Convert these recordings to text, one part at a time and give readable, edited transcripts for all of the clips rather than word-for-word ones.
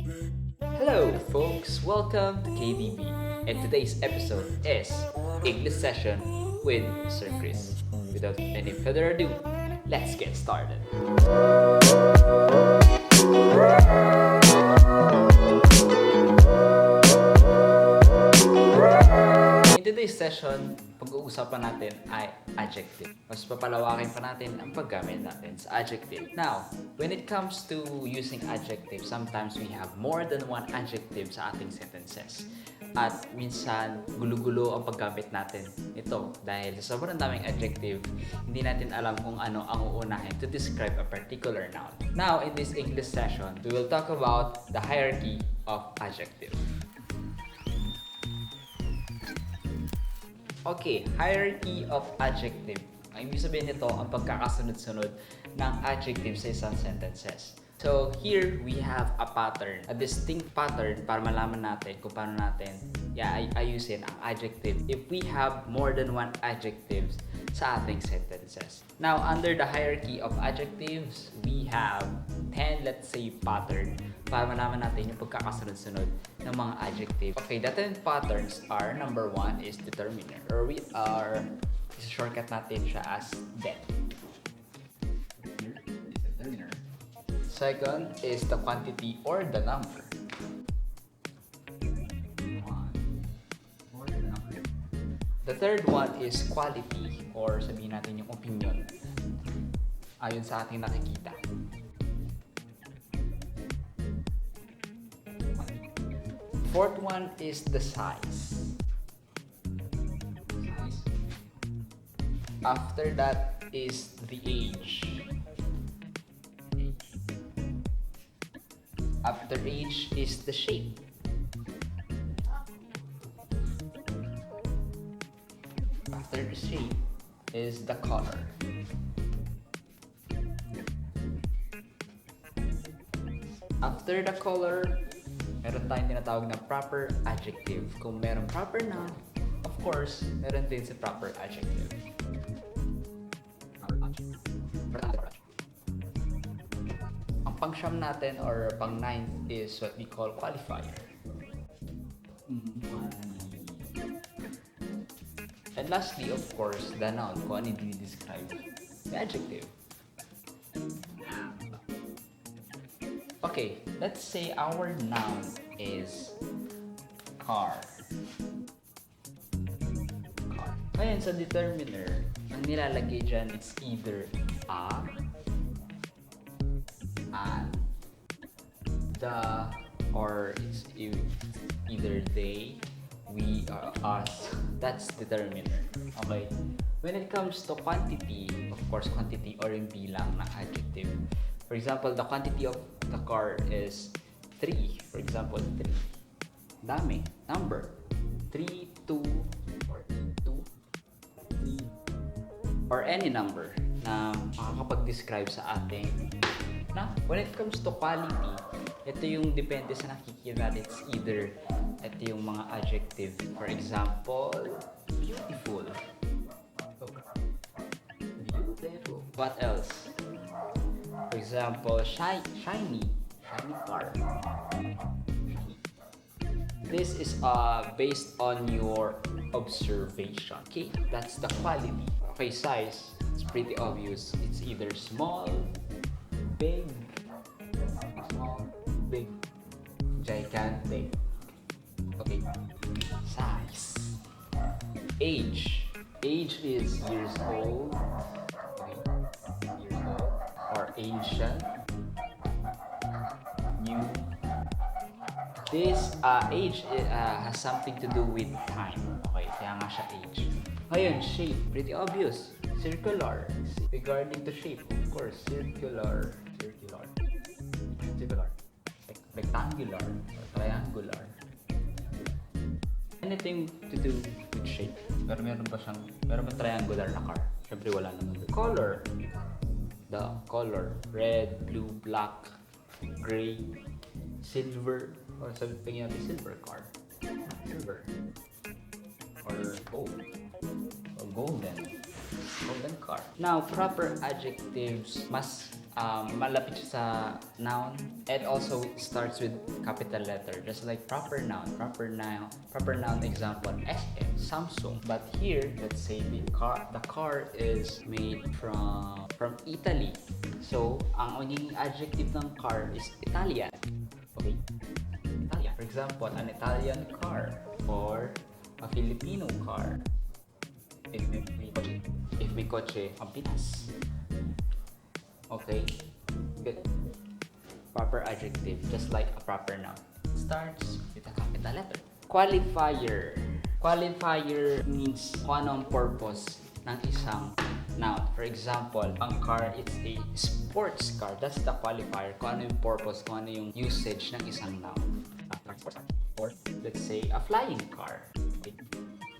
Hello, folks. Welcome to KDB. And today's episode is English session with Sir Chris. Without any further ado, let's get started. In today's session, pag-uusapan natin ay adjective. Mas papalawakin pa natin ang paggamit natin sa adjective. Now, when it comes to using adjective, sometimes we have more than one adjective sa ating sentences. At minsan, gulo-gulo ang paggamit natin ito dahil sa sobrang daming adjective, hindi natin alam kung ano ang uunahin to describe a particular noun. Now, in this English session, we will talk about the hierarchy of adjective. Okay, hierarchy of adjective. Ang ibig sabihin nito, ang pagkakasunod-sunod ng adjective sa isang sentences. So, here we have a pattern, a distinct pattern para malaman natin kung paano natin ayusin ang adjective if we have more than one adjectives sa ating sentences. Now, under the hierarchy of adjectives, we have 10, let's say, pattern para malaman natin yung pagkakasunod-sunod ng mga adjective. Okay, the 10 patterns are, number 1 is determiner, or shortcut natin siya as det. Determiner. Second is the quantity or the number. The third one is quality, or sabihin natin yung opinion ayon sa ating nakikita. Fourth one is the size. After that is the age. After age is the shape. After the shape is the color. After the color, meron tayong tinatawag na proper adjective. Kung meron proper noun, of course, meron din sa proper adjective. Ang pang-siyam natin or pang-9 is what we call qualifier. And lastly, of course, the noun, kung ano yung describe the adjective. Okay, let's say our noun is car. Ngayon, sa determiner, ang nilalagay dyan is either a, an, the, or it's either they, we, or us. That's determiner. Okay? When it comes to quantity, of course, quantity or yung bilang na adjective. For example, the quantity of the car is 3. For example, 3. Dami. Number. 3, 2, or 2, 3, or any number na makakapag-describe sa ating. Now, when it comes to quality, ito yung depende sa nakikita natin. It's either ito yung mga adjective. For example, beautiful. Beautiful. What else? For example, shiny. Shiny car. This is based on your observation. Okay, that's the quality. Okay, size. It's pretty obvious. It's either small, big, gigantic. Okay, size. Age. Age is years old. Okay. Years old. Or ancient. New. This age has something to do with time. Okay, kaya nga siya age. Ngayon, shape. Pretty obvious. Circular. Regarding to shape, of course, circular. Rectangular or triangular. Anything to do with shape. Pero meron ba triangular na car? Siyempre wala naman. Color. The color. Red, blue, black, gray, silver. Or sabihin natin silver car. Silver. Or gold. Or golden car. Now, proper adjectives mas malapit siya sa noun. It also starts with capital letter, just like proper noun. Proper noun example, SM, Samsung. But here, let's say the car is made from Italy. So, ang magiging adjective ng car is Italian. Okay? Italian. For example, an Italian car or a Filipino car. If may kotse, ang Pinas. Okay, good. Proper adjective, just like a proper noun. Starts with a capital letter. Qualifier. Qualifier means kung anong purpose ng isang noun. For example, ang car is a sports car. That's the qualifier. Kung ano yung purpose, kung ano yung usage ng isang noun. Or let's say a flying car. Okay.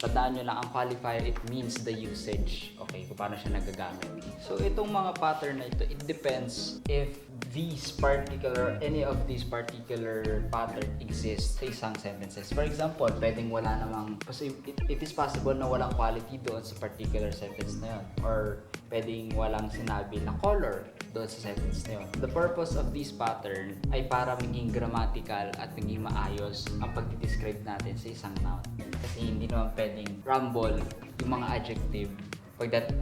Tandaan nyo lang, ang qualifier, it means the usage. Okay, kung paano siya nagagamit. So, itong mga pattern na ito, it depends if any of these particular pattern exists sa isang sentences. For example, pwedeng wala namang, kasi it is possible na walang quality doon sa particular sentence na yun. Or pwedeng walang sinabi na color doon sa sentence na yun. The purpose of this pattern ay para maging grammatical at maging maayos ang pag-describe natin sa isang noun. Kasi hindi naman pwedeng rumble yung mga adjective pagdating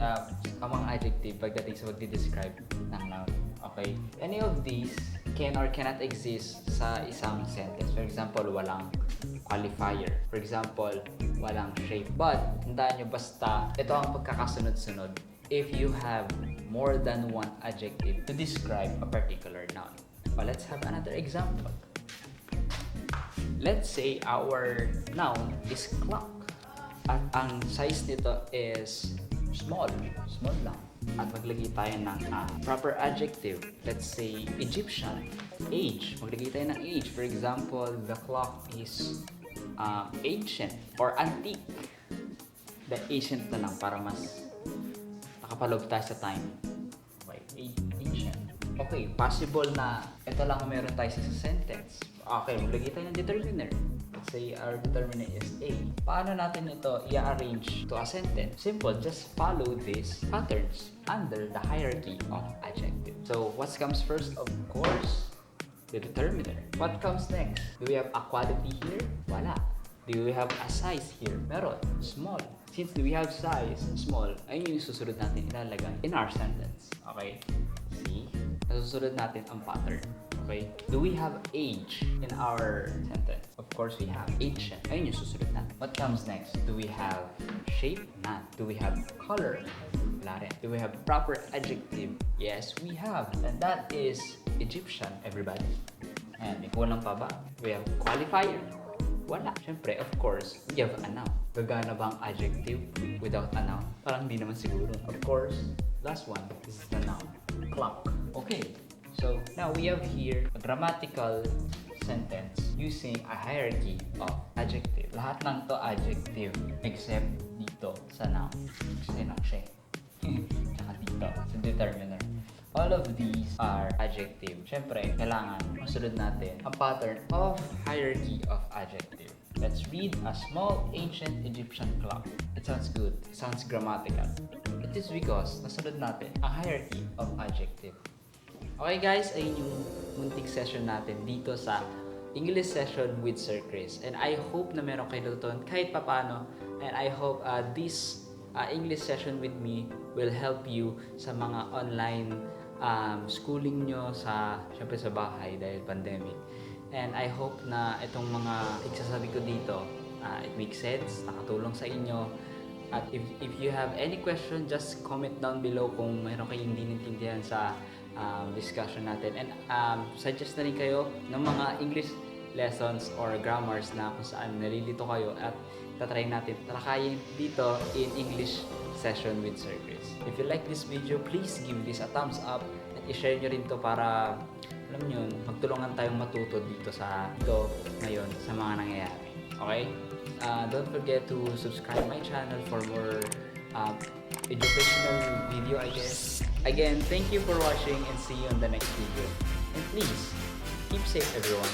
sa pag-describe ng noun. Okay? Any of these can or cannot exist sa isang sentence. For example, walang qualifier. For example, walang shape. But, tandaan nyo, basta ito ang pagkakasunod-sunod if you have more than one adjective to describe a particular noun. But let's have another example. Let's say our noun is clock. At ang size nito is small lang. At maglagay tayo ng proper adjective. Let's say Egyptian. Age. Maglagay tayo ng age. For example, the clock is ancient or antique. The ancient na lang para mas nakapaloob tayo sa time. Okay, ancient. Okay, possible na ito lang meron tayo sa sentence. Okay, maglagay tayo ng determiner. Let's say our determiner is A. Paano natin ito i-arrange to a sentence? Simple, just follow these patterns under the hierarchy of adjective. So, what comes first? Of course, the determiner. What comes next? Do we have a quality here? Wala. Do we have a size here? Meron. Small. Since we have size, small, ayun yung susunod natin ilalagay in our sentence. Okay? See? Nasusunod natin ang pattern. Okay? Do we have age in our sentence? Of course we have. Ancient. Ayun yung susunod natin. What comes next? Do we have shape? None. Do we have color? Wala rin. Do we have proper adjective? Yes, we have. And that is Egyptian, everybody. And may kulang pa ba? We have qualifier. Wala. Siyempre, of course, we have a noun. Gagana ba ang adjective without a noun? Parang hindi naman siguro. Of course, last one is the noun. Clock. Okay. So, now we have here a grammatical sentence using a hierarchy of adjective. Lahat ng to adjective except dito sa noun. Kasi lang siya. Tsaka dito sa determiner. All of these are adjective. Siyempre, kailangan masunod natin ang pattern of hierarchy of adjective. Let's read a small ancient Egyptian clock. It sounds good. It sounds grammatical. It is because nasunod natin ang hierarchy of adjective. Okay guys, ayun yung munting session natin dito sa English session with Sir Chris. And I hope na meron kayo natutunan kahit papano. And I hope this English session with me will help you sa mga online schooling nyo syempre sa bahay dahil pandemic. And I hope na itong mga igsasabi ko dito, it makes sense, nakatulong sa inyo. At if you have any question, just comment down below kung mayroon kayong hindi naintindihan sa discussion natin. And suggest na rin kayo ng mga English lessons or grammars na kung saan nalilito kayo at tatry natin talakayin dito in English session with Sir Chris. If you like this video, please give this a thumbs up at i-share nyo rin to para alam nyo, magtulungan tayong matuto dito ngayon sa mga nangyayari. Okay? Don't forget to subscribe my channel for more educational video, I guess. Again, thank you for watching and see you on the next video. And please, keep safe everyone.